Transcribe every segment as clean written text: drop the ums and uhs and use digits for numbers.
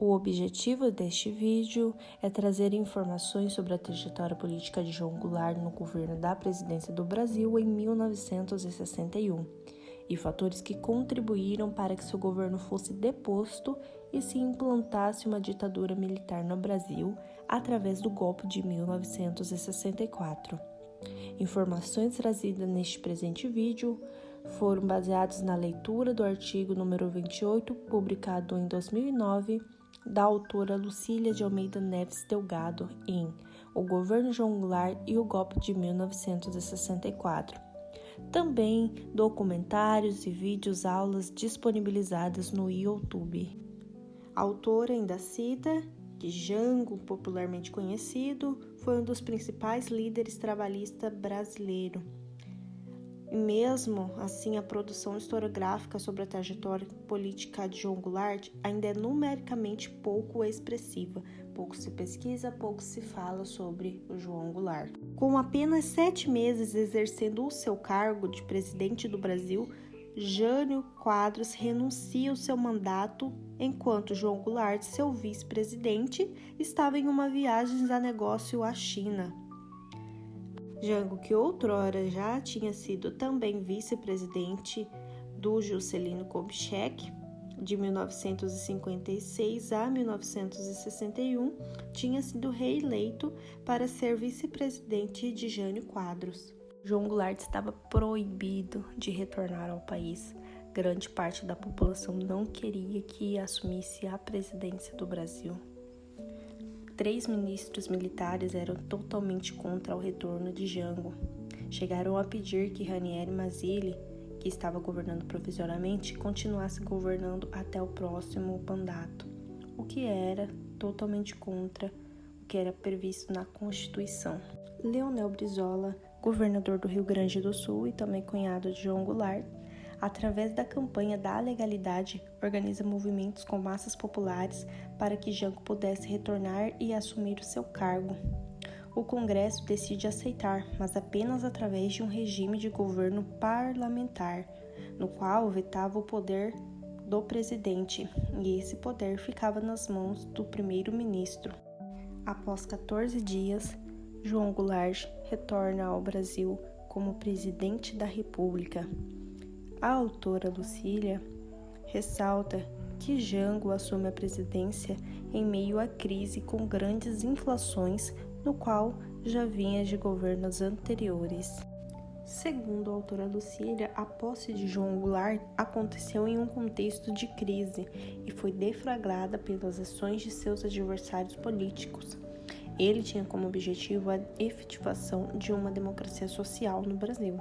O objetivo deste vídeo é trazer informações sobre a trajetória política de João Goulart no governo da presidência do Brasil em 1961 e fatores que contribuíram para que seu governo fosse deposto e se implantasse uma ditadura militar no Brasil através do golpe de 1964. Informações trazidas neste presente vídeo foram baseadas na leitura do artigo número 28, publicado em 2009, da autora Lucília de Almeida Neves Delgado em O Governo João Goulart e o Golpe de 1964. Também documentários e vídeos aulas disponibilizadas no YouTube. A autora ainda cita que Jango, popularmente conhecido, foi um dos principais líderes trabalhistas brasileiros. E mesmo assim, a produção historiográfica sobre a trajetória política de João Goulart ainda é numericamente pouco expressiva. Pouco se pesquisa, pouco se fala sobre o João Goulart. Com apenas 7 meses exercendo o seu cargo de presidente do Brasil, Jânio Quadros renuncia ao seu mandato, enquanto João Goulart, seu vice-presidente, estava em uma viagem a negócio à China. Jango, que outrora já tinha sido também vice-presidente do Juscelino Kubitschek, de 1956 a 1961, tinha sido reeleito para ser vice-presidente de Jânio Quadros. João Goulart estava proibido de retornar ao país. Grande parte da população não queria que assumisse a presidência do Brasil. 3 ministros militares eram totalmente contra o retorno de Jango. Chegaram a pedir que Ranieri Mazzilli, que estava governando provisoriamente, continuasse governando até o próximo mandato, o que era totalmente contra o que era previsto na Constituição. Leonel Brizola, governador do Rio Grande do Sul e também cunhado de João Goulart, através da campanha da legalidade, organiza movimentos com massas populares para que Jango pudesse retornar e assumir o seu cargo. O Congresso decide aceitar, mas apenas através de um regime de governo parlamentar, no qual vetava o poder do presidente, e esse poder ficava nas mãos do primeiro-ministro. Após 14 dias, João Goulart retorna ao Brasil como presidente da República. A autora Lucília ressalta que Jango assume a presidência em meio à crise com grandes inflações, no qual já vinha de governos anteriores. Segundo a autora Lucília, a posse de João Goulart aconteceu em um contexto de crise e foi deflagrada pelas ações de seus adversários políticos. Ele tinha como objetivo a efetivação de uma democracia social no Brasil.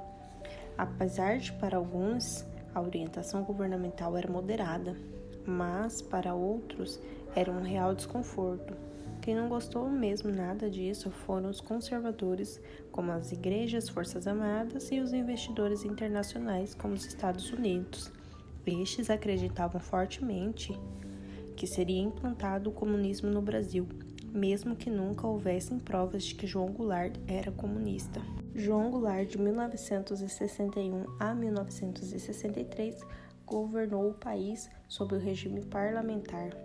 Apesar de, para alguns, a orientação governamental era moderada, mas, para outros, era um real desconforto. Quem não gostou mesmo nada disso foram os conservadores, como as igrejas, forças armadas e os investidores internacionais, como os Estados Unidos. Estes acreditavam fortemente que seria implantado o comunismo no Brasil, mesmo que nunca houvessem provas de que João Goulart era comunista. João Goulart, de 1961 a 1963, governou o país sob o regime parlamentar.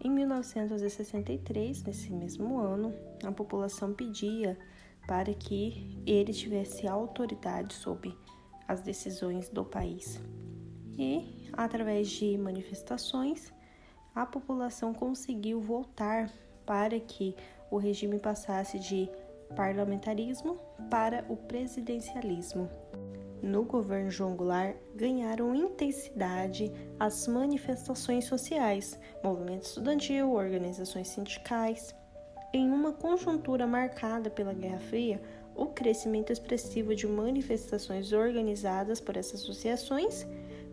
Em 1963, nesse mesmo ano, a população pedia para que ele tivesse autoridade sobre as decisões do país. E, através de manifestações, a população conseguiu voltar para que o regime passasse de parlamentarismo para o presidencialismo. No governo João Goulart, ganharam intensidade as manifestações sociais, movimento estudantil, organizações sindicais. Em uma conjuntura marcada pela Guerra Fria, o crescimento expressivo de manifestações organizadas por essas associações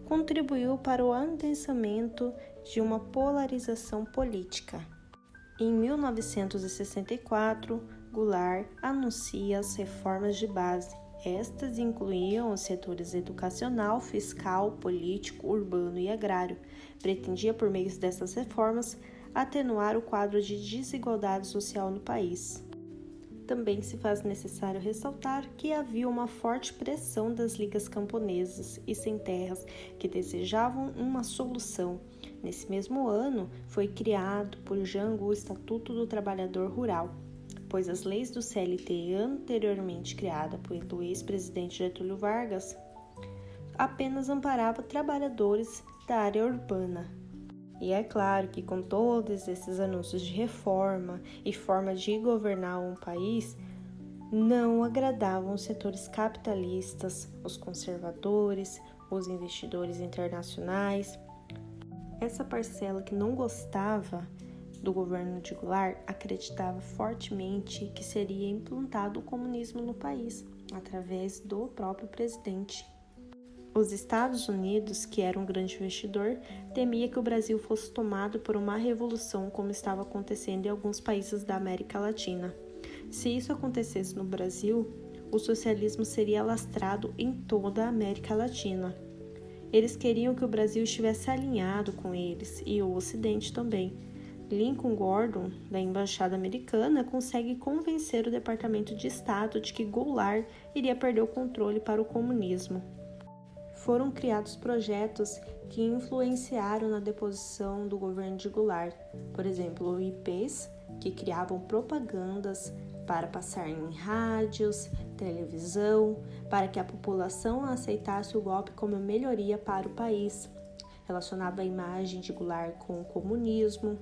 contribuiu para o adensamento de uma polarização política. Em 1964, Goulart anuncia as reformas de base. Estas incluíam os setores educacional, fiscal, político, urbano e agrário. Pretendia, por meio dessas reformas, atenuar o quadro de desigualdade social no país. Também se faz necessário ressaltar que havia uma forte pressão das ligas camponesas e sem terras que desejavam uma solução. Nesse mesmo ano, foi criado por Jango o Estatuto do Trabalhador Rural, pois as leis do CLT anteriormente criada pelo ex-presidente Getúlio Vargas apenas amparava trabalhadores da área urbana. E é claro que com todos esses anúncios de reforma e forma de governar um país, não agradavam os setores capitalistas, os conservadores, os investidores internacionais. Essa parcela que não gostava do governo de Goulart acreditava fortemente que seria implantado o comunismo no país, através do próprio presidente. Os Estados Unidos, que era um grande investidor, temia que o Brasil fosse tomado por uma revolução como estava acontecendo em alguns países da América Latina. Se isso acontecesse no Brasil, o socialismo seria alastrado em toda a América Latina. Eles queriam que o Brasil estivesse alinhado com eles e o Ocidente também. Lincoln Gordon, da Embaixada Americana, consegue convencer o Departamento de Estado de que Goulart iria perder o controle para o comunismo. Foram criados projetos que influenciaram na deposição do governo de Goulart. Por exemplo, IPs, que criavam propagandas para passar em rádios, televisão, para que a população aceitasse o golpe como melhoria para o país. Relacionava a imagem de Goulart com o comunismo.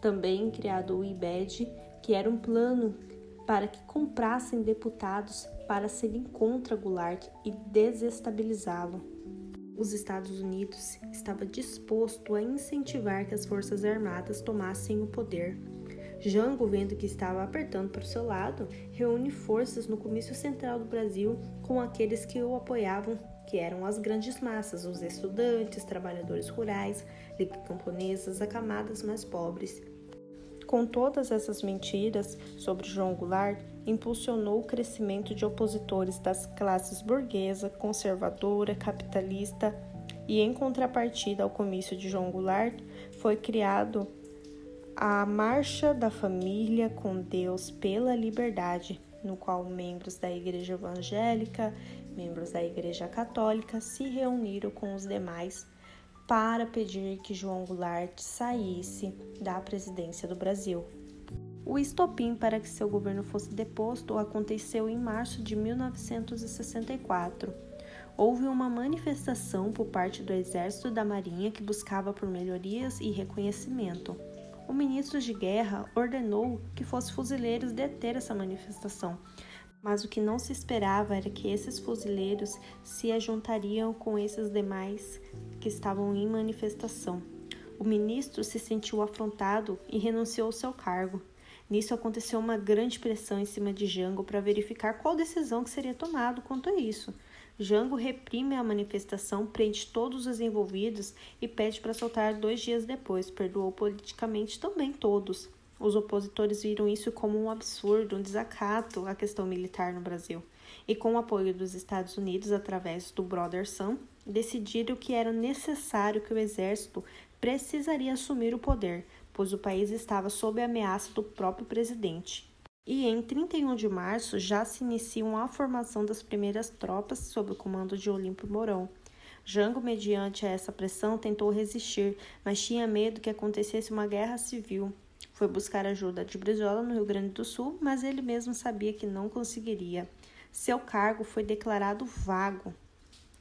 Também criado o IBED, que era um plano para que comprassem deputados para serem contra Goulart e desestabilizá-lo. Os Estados Unidos estava disposto a incentivar que as Forças Armadas tomassem o poder. Jango, vendo que estava apertando para o seu lado, reúne forças no Comício Central do Brasil com aqueles que o apoiavam, que eram as grandes massas, os estudantes, trabalhadores rurais, ligas camponesas, as camadas mais pobres. Com todas essas mentiras sobre João Goulart, impulsionou o crescimento de opositores das classes burguesa, conservadora, capitalista e, em contrapartida ao comício de João Goulart, foi criado a Marcha da Família com Deus pela Liberdade, no qual membros da Igreja Evangélica, membros da Igreja Católica se reuniram com os demais para pedir que João Goulart saísse da presidência do Brasil. O estopim para que seu governo fosse deposto aconteceu em março de 1964. Houve uma manifestação por parte do Exército e da Marinha que buscava por melhorias e reconhecimento. O ministro de Guerra ordenou que fossem fuzileiros deter essa manifestação, mas o que não se esperava era que esses fuzileiros se ajuntariam com esses demais que estavam em manifestação. O ministro se sentiu afrontado e renunciou ao seu cargo. Nisso aconteceu uma grande pressão em cima de Jango para verificar qual decisão que seria tomada quanto a isso. Jango reprime a manifestação, prende todos os envolvidos e pede para soltar 2 dias depois. Perdoou politicamente também todos. Os opositores viram isso como um absurdo, um desacato à questão militar no Brasil. E com o apoio dos Estados Unidos, através do Brother Sam, decidiram que era necessário que o exército precisaria assumir o poder, pois o país estava sob a ameaça do próprio presidente. E em 31 de março já se iniciam a formação das primeiras tropas sob o comando de Olímpio Mourão. Jango, mediante essa pressão, tentou resistir, mas tinha medo que acontecesse uma guerra civil. Foi buscar ajuda de Brizola no Rio Grande do Sul, mas ele mesmo sabia que não conseguiria. Seu cargo foi declarado vago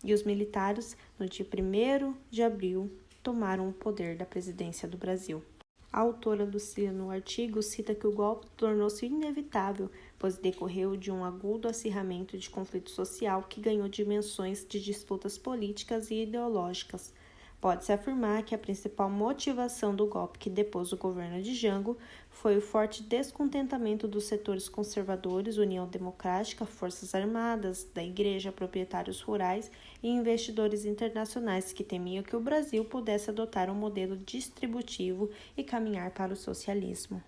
e os militares, no dia 1º de abril, tomaram o poder da presidência do Brasil. A autora Lucília, no artigo, cita que o golpe tornou-se inevitável, pois decorreu de um agudo acirramento de conflito social que ganhou dimensões de disputas políticas e ideológicas. Pode-se afirmar que a principal motivação do golpe que depôs o governo de Jango foi o forte descontentamento dos setores conservadores, União Democrática, Forças Armadas, da Igreja, proprietários rurais e investidores internacionais que temiam que o Brasil pudesse adotar um modelo distributivo e caminhar para o socialismo.